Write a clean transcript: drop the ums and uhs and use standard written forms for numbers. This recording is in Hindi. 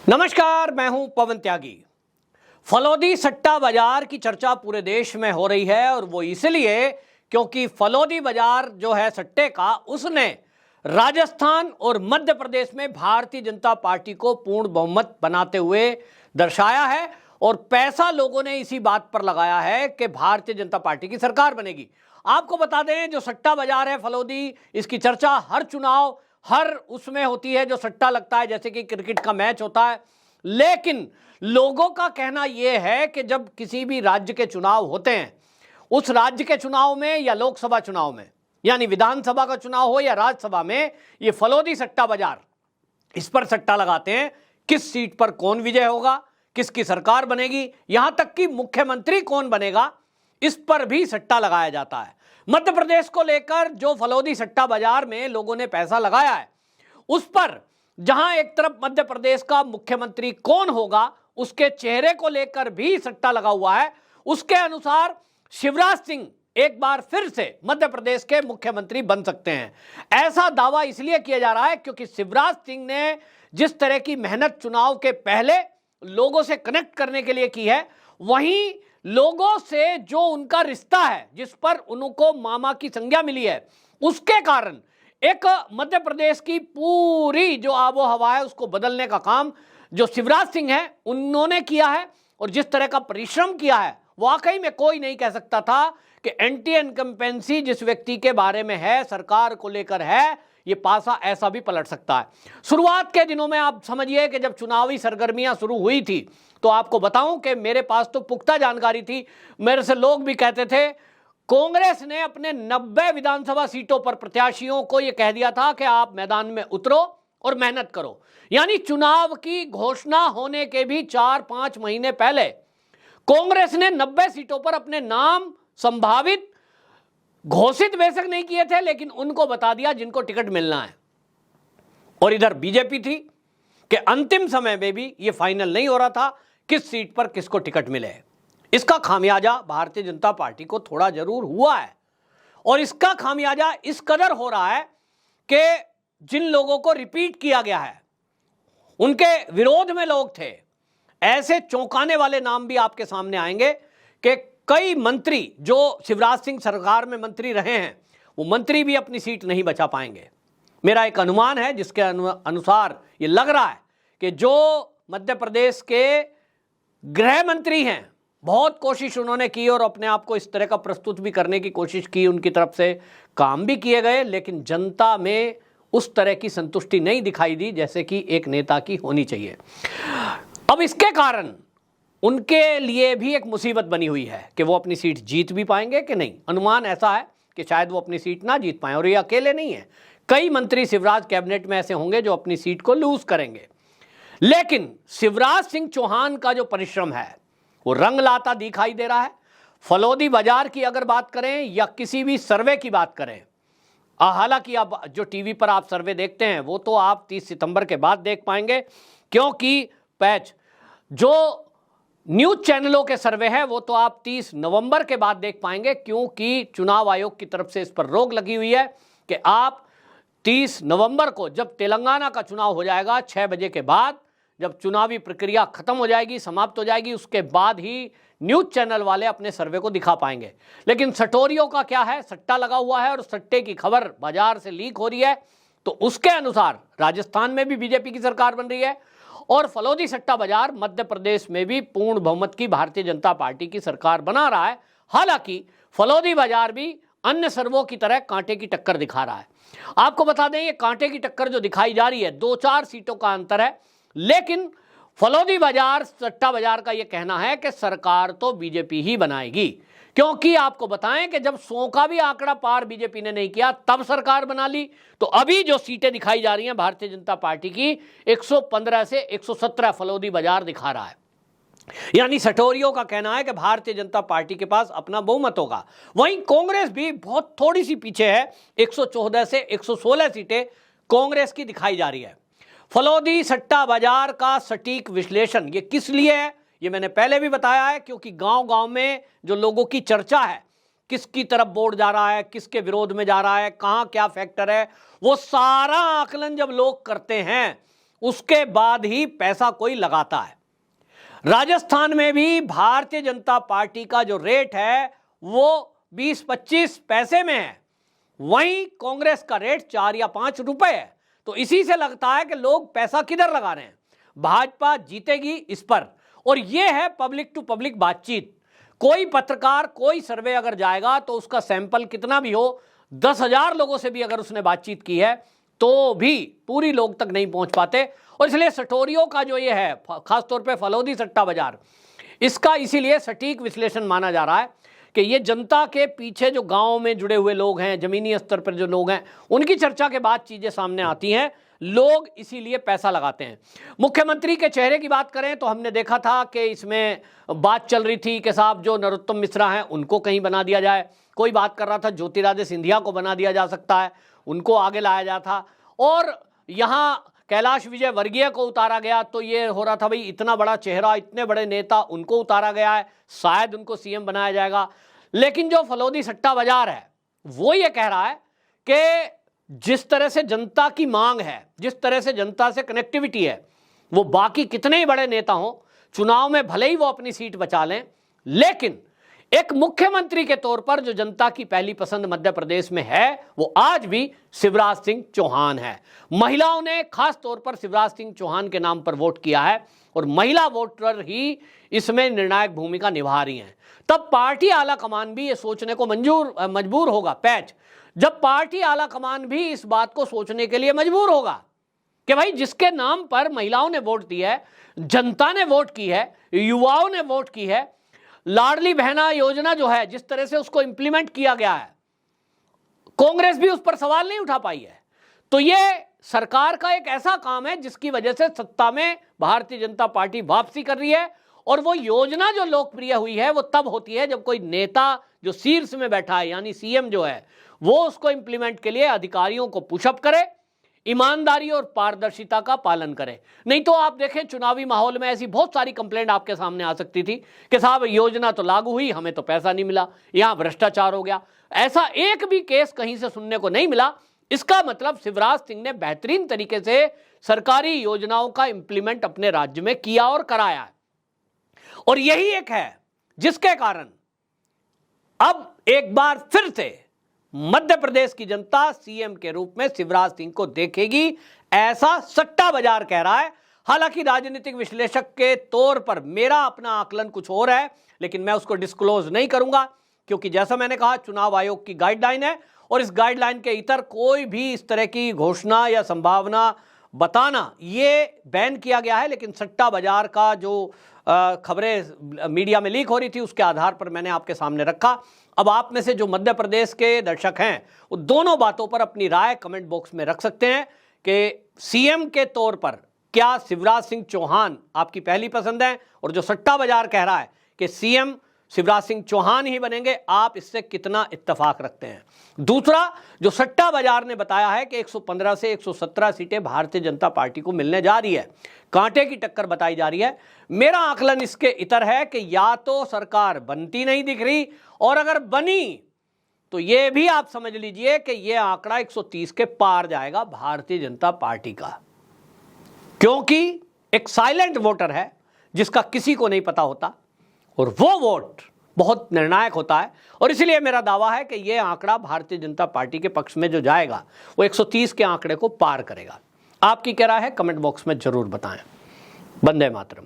नमस्कार, मैं हूं पवन त्यागी। फलौदी सट्टा बाजार की चर्चा पूरे देश में हो रही है और वो इसलिए क्योंकि फलौदी बाजार जो है सट्टे का, उसने राजस्थान और मध्य प्रदेश में भारतीय जनता पार्टी को पूर्ण बहुमत बनाते हुए दर्शाया है और पैसा लोगों ने इसी बात पर लगाया है कि भारतीय जनता पार्टी की सरकार बनेगी। आपको बता दें, जो सट्टा बाजार है फलौदी, इसकी चर्चा हर चुनाव हर उसमें होती है जो सट्टा लगता है, जैसे कि क्रिकेट का मैच होता है। लेकिन लोगों का कहना यह है कि जब किसी भी राज्य के चुनाव होते हैं, उस राज्य के चुनाव में या लोकसभा चुनाव में, यानी विधानसभा का चुनाव हो या राज्यसभा में, ये फलौदी सट्टा बाजार, इस पर सट्टा लगाते हैं किस सीट पर कौन विजय होगा, किसकी सरकार बनेगी, यहां तक कि मुख्यमंत्री कौन बनेगा, इस पर भी सट्टा लगाया जाता है। मध्य प्रदेश को लेकर जो फलौदी सट्टा बाजार में लोगों ने पैसा लगाया है, उस पर जहां एक तरफ मध्य प्रदेश का मुख्यमंत्री कौन होगा, उसके चेहरे को लेकर भी सट्टा लगा हुआ है। उसके अनुसार शिवराज सिंह एक बार फिर से मध्य प्रदेश के मुख्यमंत्री बन सकते हैं। ऐसा दावा इसलिए किया जा रहा है क्योंकि शिवराज सिंह ने जिस तरह की मेहनत चुनाव के पहले लोगों से कनेक्ट करने के लिए की है, वहीं लोगों से जो उनका रिश्ता है, जिस पर उनको मामा की संज्ञा मिली है, उसके कारण एक मध्य प्रदेश की पूरी जो आबो हवा है उसको बदलने का काम जो शिवराज सिंह है उन्होंने किया है। और जिस तरह का परिश्रम किया है, वाकई में कोई नहीं कह सकता था कि एंटी इनकम्पेंसी जिस व्यक्ति के बारे में है, सरकार को लेकर है, ये पासा ऐसा भी पलट सकता है। शुरुआत के दिनों में आप समझिए कि जब चुनावी सरगर्मियां शुरू हुई थी, तो आपको बताऊं कि मेरे पास तो पुख्ता जानकारी थी। मेरे से लोग भी कहते थे, कांग्रेस ने अपने 90 विधानसभा सीटों पर प्रत्याशियों को यह कह दिया था कि आप मैदान में उतरो और मेहनत करो। यानी चुनाव की घोषणा होने के भी 4-5 महीने पहले कांग्रेस ने 90 सीटों पर अपने नाम संभावित घोषित बेशक नहीं किए थे, लेकिन उनको बता दिया जिनको टिकट मिलना है। और इधर बीजेपी थी कि अंतिम समय में भी यह फाइनल नहीं हो रहा था किस सीट पर किसको टिकट मिले। इसका खामियाजा भारतीय जनता पार्टी को थोड़ा जरूर हुआ है और इसका खामियाजा इस कदर हो रहा है कि जिन लोगों को रिपीट किया गया है, उनके विरोध में लोग थे। ऐसे चौंकाने वाले नाम भी आपके सामने आएंगे कि कई मंत्री जो शिवराज सिंह सरकार में मंत्री रहे हैं, वो मंत्री भी अपनी सीट नहीं बचा पाएंगे। मेरा एक अनुमान है जिसके अनुसार ये लग रहा है कि जो मध्य प्रदेश के गृह मंत्री हैं, बहुत कोशिश उन्होंने की और अपने आप को इस तरह का प्रस्तुत भी करने की कोशिश की, उनकी तरफ से काम भी किए गए, लेकिन जनता में उस तरह की संतुष्टि नहीं दिखाई दी जैसे कि एक नेता की होनी चाहिए। अब इसके कारण उनके लिए भी एक मुसीबत बनी हुई है कि वो अपनी सीट जीत भी पाएंगे कि नहीं। अनुमान ऐसा है कि शायद वो अपनी सीट ना जीत पाएं, और ये अकेले नहीं है, कई मंत्री शिवराज कैबिनेट में ऐसे होंगे जो अपनी सीट को लूज करेंगे। लेकिन शिवराज सिंह चौहान का जो परिश्रम है वो रंग लाता दिखाई दे रहा है। फलौदी बाजार की अगर बात करें या किसी भी सर्वे की बात करें, हालांकि आप जो टीवी पर आप सर्वे देखते हैं वो तो आप 30 सितंबर के बाद देख पाएंगे, क्योंकि पैच जो न्यूज चैनलों के सर्वे है वो तो आप 30 नवंबर के बाद देख पाएंगे, क्योंकि चुनाव आयोग की तरफ से इस पर रोक लगी हुई है कि आप 30 नवंबर को, जब तेलंगाना का चुनाव हो जाएगा 6 बजे के बाद, जब चुनावी प्रक्रिया खत्म हो जाएगी, समाप्त हो जाएगी, उसके बाद ही न्यूज चैनल वाले अपने सर्वे को दिखा पाएंगे। लेकिन सटोरियों का क्या है, सट्टा लगा हुआ है और सट्टे की खबर बाजार से लीक हो रही है, तो उसके अनुसार राजस्थान में भी बीजेपी की सरकार बन रही है और फलौदी सट्टा बाजार मध्य प्रदेश में भी पूर्ण बहुमत की भारतीय जनता पार्टी की सरकार बना रहा है। हालांकि फलौदी बाजार भी अन्य सर्वों की तरह कांटे की टक्कर दिखा रहा है। आपको बता दें, ये कांटे की टक्कर जो दिखाई जा रही है, 2-4 सीटों का अंतर है, लेकिन फलौदी बाजार सट्टा बाजार का यह कहना है कि सरकार तो बीजेपी ही बनाएगी, क्योंकि आपको बताएं कि जब 100 का भी आंकड़ा पार बीजेपी ने नहीं किया तब सरकार बना ली। तो अभी जो सीटें दिखाई जा रही हैं भारतीय जनता पार्टी की, 115 से 117 फलौदी बाजार दिखा रहा है। यानी सटोरियों का कहना है कि भारतीय जनता पार्टी के पास अपना बहुमत होगा। वहीं कांग्रेस भी बहुत थोड़ी सी पीछे है, 114 से 116 सीटें कांग्रेस की दिखाई जा रही है। फलौदी सट्टा बाजार का सटीक विश्लेषण ये किस लिए है, ये मैंने पहले भी बताया है, क्योंकि गांव-गांव में जो लोगों की चर्चा है, किसकी तरफ वोट जा रहा है, किसके विरोध में जा रहा है, कहां क्या फैक्टर है, वो सारा आकलन जब लोग करते हैं उसके बाद ही पैसा कोई लगाता है। राजस्थान में भी भारतीय जनता पार्टी का जो रेट है वो 20-25 पैसे में है, वहीं कांग्रेस का रेट 4 या 5 रुपए है। तो इसी से लगता है कि लोग पैसा किधर लगा रहे हैं, भाजपा जीतेगी इस पर। और यह है पब्लिक टू पब्लिक बातचीत। कोई पत्रकार कोई सर्वे अगर जाएगा तो उसका सैंपल कितना भी हो, 10,000 लोगों से भी अगर उसने बातचीत की है तो भी पूरी लोग तक नहीं पहुंच पाते। और इसलिए सटोरियों का जो ये है, खासतौर पे फलौदी सट्टा बाजार, इसका इसीलिए सटीक विश्लेषण माना जा रहा है कि ये जनता के पीछे जो गांव में जुड़े हुए लोग हैं, जमीनी स्तर पर जो लोग हैं, उनकी चर्चा के बाद चीजें सामने आती हैं। लोग इसीलिए पैसा लगाते हैं। मुख्यमंत्री के चेहरे की बात करें तो हमने देखा था कि इसमें बात चल रही थी कि साहब जो नरोत्तम मिश्रा हैं उनको कहीं बना दिया जाए। कोई बात कर रहा था ज्योतिरादित्य सिंधिया को बना दिया जा सकता है, उनको आगे लाया जा था। और यहाँ कैलाश विजय वर्गीय को उतारा गया तो ये हो रहा था भाई इतना बड़ा चेहरा, इतने बड़े नेता, उनको उतारा गया है, शायद उनको सीएम बनाया जाएगा। लेकिन जो फलौदी सट्टा बाजार है वो ये कह रहा है कि जिस तरह से जनता की मांग है, जिस तरह से जनता से कनेक्टिविटी है, वो बाकी कितने ही बड़े नेता हों, चुनाव में भले ही वो अपनी सीट बचा लें, लेकिन एक मुख्यमंत्री के तौर पर जो जनता की पहली पसंद मध्य प्रदेश में है वो आज भी शिवराज सिंह चौहान है। महिलाओं ने खास तौर पर शिवराज सिंह चौहान के नाम पर वोट किया है और महिला वोटर ही इसमें निर्णायक भूमिका निभा रही हैं। तब पार्टी आला कमान भी ये सोचने को मजबूर होगा, पैच, जब पार्टी आला कमान भी इस बात को सोचने के लिए मजबूर होगा कि भाई जिसके नाम पर महिलाओं ने वोट दिया है, जनता ने वोट की है, युवाओं ने वोट की है, लाडली बहना योजना जो है जिस तरह से उसको इंप्लीमेंट किया गया है, कांग्रेस भी उस पर सवाल नहीं उठा पाई है। तो ये सरकार का एक ऐसा काम है जिसकी वजह से सत्ता में भारतीय जनता पार्टी वापसी कर रही है। और वो योजना जो लोकप्रिय हुई है वो तब होती है जब कोई नेता जो शीर्ष में बैठा है, यानी सीएम जो है, वो उसको इंप्लीमेंट के लिए अधिकारियों को पुशअप करे, ईमानदारी और पारदर्शिता का पालन करे। नहीं तो आप देखें चुनावी माहौल में ऐसी बहुत सारी कंप्लेंट आपके सामने आ सकती थी कि साहब योजना तो लागू हुई, हमें तो पैसा नहीं मिला, यहां भ्रष्टाचार हो गया। ऐसा एक भी केस कहीं से सुनने को नहीं मिला। इसका मतलब शिवराज सिंह ने बेहतरीन तरीके से सरकारी योजनाओं का इंप्लीमेंट अपने राज्य में किया और कराया है। और यही एक है जिसके कारण अब एक बार फिर से मध्य प्रदेश की जनता सीएम के रूप में शिवराज सिंह को देखेगी, ऐसा सट्टा बाजार कह रहा है। हालांकि राजनीतिक विश्लेषक के तौर पर मेरा अपना आकलन कुछ और है, लेकिन मैं उसको डिस्क्लोज नहीं करूंगा क्योंकि जैसा मैंने कहा चुनाव आयोग की गाइडलाइन है और इस गाइडलाइन के इतर कोई भी इस तरह की घोषणा या संभावना बताना ये बैन किया गया है। लेकिन सट्टा बाजार का जो खबरें मीडिया में लीक हो रही थी उसके आधार पर मैंने आपके सामने रखा। अब आप में से जो मध्य प्रदेश के दर्शक हैं वो दोनों बातों पर अपनी राय कमेंट बॉक्स में रख सकते हैं कि सीएम के तौर पर क्या शिवराज सिंह चौहान आपकी पहली पसंद है, और जो सट्टा बाजार कह रहा है कि सीएम शिवराज सिंह चौहान ही बनेंगे, आप इससे कितना इत्तेफाक रखते हैं। दूसरा, जो सट्टा बाजार ने बताया है कि 115 से 117 सीटें भारतीय जनता पार्टी को मिलने जा रही है, कांटे की टक्कर बताई जा रही है। मेरा आकलन इसके इतर है कि या तो सरकार बनती नहीं दिख रही, और अगर बनी तो यह भी आप समझ लीजिए कि यह आंकड़ा 130 के पार जाएगा भारतीय जनता पार्टी का, क्योंकि एक साइलेंट वोटर है जिसका किसी को नहीं पता होता और वो वोट बहुत निर्णायक होता है। और इसलिए मेरा दावा है कि यह आंकड़ा भारतीय जनता पार्टी के पक्ष में जो जाएगा वो 130 के आंकड़े को पार करेगा। आपकी क्या राय है कमेंट बॉक्स में जरूर बताएं। वंदे मातरम।